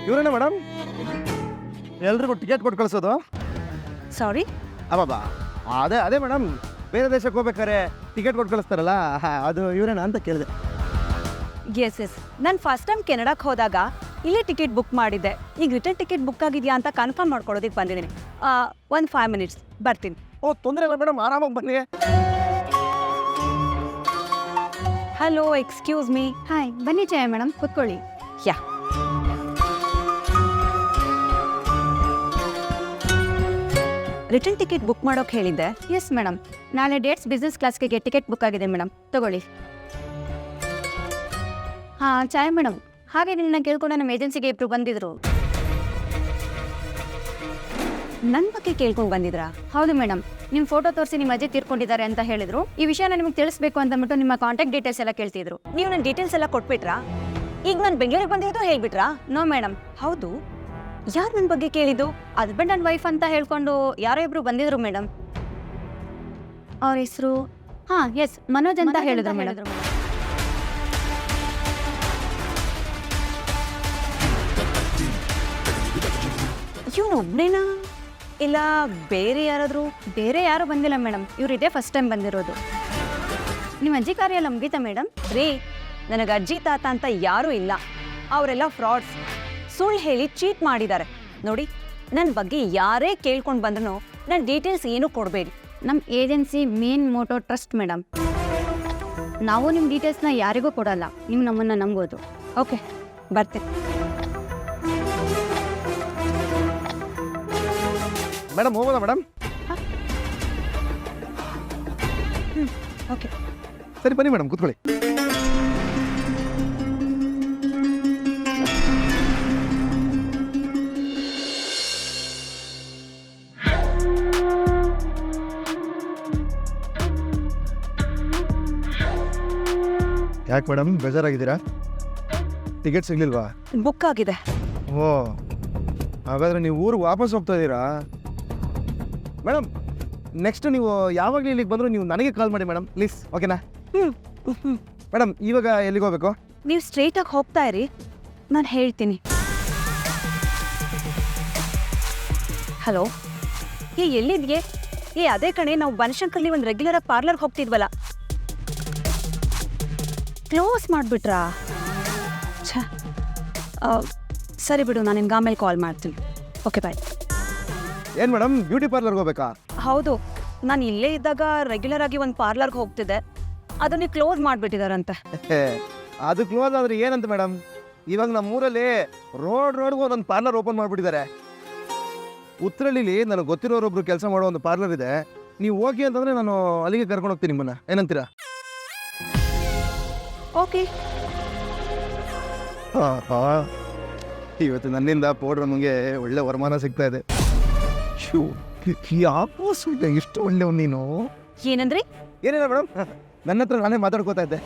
ಇವರೇನ madam ಎಲ್ರಿಗೂ ticket ಕೊಟ್ಟು ಕಳಿಸೋದು? ಸಾರಿ? ಅಬ್ಬಾ ಅದೇ ಮೇಡಮ್, ಬೇರೆ ದೇಶಕ್ಕೆ ಹೋಗ್ಬೇಕಾದ್ರೆ ಟಿಕೆಟ್ ಕೊಟ್ಟು ಕಳಿಸ್ತಾರಲ್ಲ, ಅದು ಇವರೇನ ಅಂತ ಕೇಳಿದೆ. ಎಸ್ ನಾನು ಫಸ್ಟ್ ಟೈಮ್ ಕೆನಡಾಕ್ಕೆ ಹೋದಾಗ ಇಲ್ಲೇ ಟಿಕೆಟ್ ಬುಕ್ ಮಾಡಿದ್ದೆ. ಈಗ ರಿಟರ್ನ್ ಟಿಕೆಟ್ ಬುಕ್ ಆಗಿದೆಯಾ ಅಂತ ಕನ್ಫರ್ಮ್ ಮಾಡ್ಕೊಳ್ಳೋದಕ್ಕೆ ಬಂದಿದ್ದೀನಿ. ಒಂದು 5 ಮಿನಿಟ್ಸ್ ಬರ್ತೀನಿ. ಓ, ತೊಂದರೆ ಇಲ್ಲ ಮೇಡಮ್, ಆರಾಮಾಗಿ ಬನ್ನಿ. Hello, excuse me. ಹಾಯ್, ಬನ್ನಿ ಜಯ ಮೇಡಮ್, ಕೂತ್ಕೊಳ್ಳಿ. ಯಾ, ರಿಟರ್ನ್ ಟಿಕೆಟ್ ಬುಕ್ ಮಾಡೋಕೆ ಹೇಳಿದ್ದೆ. ಎಸ್ ಮೇಡಮ್, ನಾಳೆ ಡೇಟ್ಸ್ ಬಿಸ್ನೆಸ್ ಕ್ಲಾಸ್ಗೆ ಟಿಕೆಟ್ ಬುಕ್ ಆಗಿದೆ ಮೇಡಮ್, ತಗೊಳ್ಳಿ. ಹಾಂ ಚಾಯ್ ಮೇಡಮ್, ಹಾಗೆ ನಿನ್ನ ಕೇಳ್ಕೊಂಡು ನಮ್ಮ ಏಜೆನ್ಸಿಗೆ ಇಬ್ಬರು ಬಂದಿದ್ರು. ನನ್ನ ಬಗ್ಗೆ ಕೇಳ್ಕೊಂಡು ಬಂದಿದ್ರಾ? ಹೌದು ಮೇಡಮ್, ನಿಮ್ಮ ಫೋಟೋ ತೋರಿಸಿ ನಿಮ್ಮ ಅಜ್ಜಿ ತೀರ್ಕೊಂಡಿದ್ದಾರೆ ಅಂತ ಹೇಳಿದ್ರು. ಈ ವಿಷಯನ ನಿಮಗೆ ತಿಳಿಸ್ಬೇಕು ಅಂತಂದ್ಬಿಟ್ಟು ನಿಮ್ಮ ಕಾಂಟ್ಯಾಕ್ಟ್ ಡೀಟೇಲ್ಸ್ ಎಲ್ಲ ಕೇಳ್ತಿದ್ರು. ನೀವು ನನ್ನ ಡೀಟೇಲ್ಸ್ ಎಲ್ಲ ಕೊಟ್ಬಿಟ್ರಾ? ಈಗ ನಾನು ಬೆಂಗಳೂರಿಗೆ ಬಂದಿರೋದು ಹೇಳ್ಬಿಟ್ರಾ? No madam. ಹೌದು, ಯಾರು ನನ್ನ ಬಗ್ಗೆ ಕೇಳಿದ್ದು? ಹಸ್ಬೆಂಡ್ ಆ್ಯಂಡ್ ವೈಫ್ ಅಂತ ಹೇಳ್ಕೊಂಡು ಯಾರೋ ಇಬ್ರು ಬಂದಿದ್ರು ಮೇಡಮ್. ಅವ್ರ ಹೆಸರು ಹಾಂ ಎಸ್ ಮನೋಜ್ ಅಂತ ಹೇಳಿದ್ರು ಮೇಡಮ್. ಇವನು ಒಬ್ಬನೇನಾ ಇಲ್ಲ ಬೇರೆ ಯಾರಾದರೂ? ಬೇರೆ ಯಾರು ಬಂದಿಲ್ಲ ಮೇಡಮ್, ಇವ್ರು ಇದೇ ಫಸ್ಟ್ ಟೈಮ್ ಬಂದಿರೋದು. ನಿಮ್ಮ ಅಜ್ಜಿ ಕಾರ್ಯ ಎಲ್ಲ ಮುಗೀತಾ ಮೇಡಮ್? ರೀ, ನನಗೆ ಅಜ್ಜಿ ತಾತ ಅಂತ ಯಾರೂ ಇಲ್ಲ. ಅವರೆಲ್ಲ ಫ್ರಾಡ್ಸ್, ಸುಳ್ಳು ಹೇಳಿ ಚೀಟ್ ಮಾಡಿದ್ದಾರೆ. ನೋಡಿ, ನನ್ನ ಬಗ್ಗೆ ಯಾರೇ ಕೇಳ್ಕೊಂಡು ಬಂದ್ರೂ ನನ್ನ ಡೀಟೇಲ್ಸ್ ಏನೂ ಕೊಡಬೇಡಿ. ನಮ್ಮ agency main motto trust madam. ನಾವು ನಿಮ್ಮ ಡೀಟೇಲ್ಸ್ನ ಯಾರಿಗೂ ಕೊಡಲ್ಲ, ನೀವು ನಮ್ಮನ್ನು ನಂಬೋದು. ಓಕೆ, ಬರ್ತೀನಿ. Madam ಹೋಗೋದಾ madam? ಓಕೆ, ಸರಿ ಬನ್ನಿ ಮೇಡಮ್, ಕೂತ್ಕೊಳ್ಳಿ. ಯಾಕೆ ಮೇಡಮ್ ಬೇಜಾರಾಗಿದ್ದೀರಾ? ಟಿಕೆಟ್ ಸಿಗ್ಲಿಲ್ವಾ? ಬುಕ್ ಆಗಿದೆ. ಓ, ಹಾಗಾದ್ರೆ ನೀವು ಊರಿಗೆ ವಾಪಸ್ ಹೋಗ್ತಾ ಇದ್ದೀರಾ? ಮೇಡಮ್, ನೆಕ್ಸ್ಟ್ ನೀವು ಯಾವಾಗಲೂ ಇಲ್ಲಿಗೆ ಬಂದರೂ ನೀವು ನನಗೆ ಕಾಲ್ ಮಾಡಿ ಮೇಡಮ್, ಪ್ಲೀಸ್. ಓಕೆನಾ? ಮೇಡಮ್, ಇವಾಗ ಎಲ್ಲಿಗೆ ಹೋಗ್ಬೇಕು? ನೀವು ಸ್ಟ್ರೇಟಾಗಿ ಹೋಗ್ತಾ ಇರಿ, ನಾನು ಹೇಳ್ತೀನಿ. ಹಲೋ, ಎಲ್ಲಿದ್ಯೆ? ಅದೇ ಕಣೆ, ನಾವು ಬನಶಂಕರ್ಲಿ ಒಂದು ರೆಗ್ಯುಲರಾಗಿ ಪಾರ್ಲರ್ಗೆ ಹೋಗ್ತಿದ್ವಲ್ಲ, ಕ್ಲೋಸ್ ಮಾಡಿಬಿಟ್ರಾ? ಛ, ಸರಿ ಬಿಡು, ನಾನು ನಿಮ್ಗೆ ಆಮೇಲೆ ಕಾಲ್ ಮಾಡ್ತೀನಿ. ಓಕೆ, ಬಾಯ್. ಏನು ಮೇಡಮ್, ಬ್ಯೂಟಿ ಪಾರ್ಲರ್ಗೆ ಹೋಗ್ಬೇಕಾ? ಹೌದು, ನಾನು ಇಲ್ಲೇ ಇದ್ದಾಗ ರೆಗ್ಯುಲರ್ ಆಗಿ ಒಂದು ಪಾರ್ಲರ್ಗೆ ಹೋಗ್ತಿದ್ದೆ, ಅದನ್ನೇ ಕ್ಲೋಸ್ ಮಾಡಿಬಿಟ್ಟಿದಾರಂತೆ. ಅದು ಕ್ಲೋಸ್ ಆದರೆ ಏನಂತ ಮೇಡಮ್, ಇವಾಗ ನಮ್ಮ ಊರಲ್ಲಿ ರೋಡ್ಗೆ ಒಂದೊಂದು ಪಾರ್ಲರ್ ಓಪನ್ ಮಾಡಿಬಿಟ್ಟಿದ್ದಾರೆ. ಉತ್ತರಳ್ಳಿಲಿ ನನಗೆ ಗೊತ್ತಿರೋರೊಬ್ರು ಕೆಲಸ ಮಾಡೋ ಒಂದು ಪಾರ್ಲರ್ ಇದೆ. ನೀವು ಹೋಗಿ ಅಂತಂದರೆ ನಾನು ಅಲ್ಲಿಗೆ ಕರ್ಕೊಂಡು ಹೋಗ್ತೀನಿ ನಿಮ್ಮನ್ನು, ಏನಂತೀರಾ? ಓಕೆ. ಇವತ್ತು ನನ್ನಿಂದ ಪೌಡ್ರ್ ನಮಗೆ ಒಳ್ಳೆ ವರಮಾನ ಸಿಗ್ತಾ ಇದೆ. ಯಾಕೋ ಇಷ್ಟು ಒಳ್ಳೆವ್ ನೀನು. ಏನಂದ್ರಿ? ಏನಿಲ್ಲ ಮೇಡಮ್, ನನ್ನ ಹತ್ರ ನಾನೇ ಮಾತಾಡ್ಕೋತಾ ಇದ್ದೆ.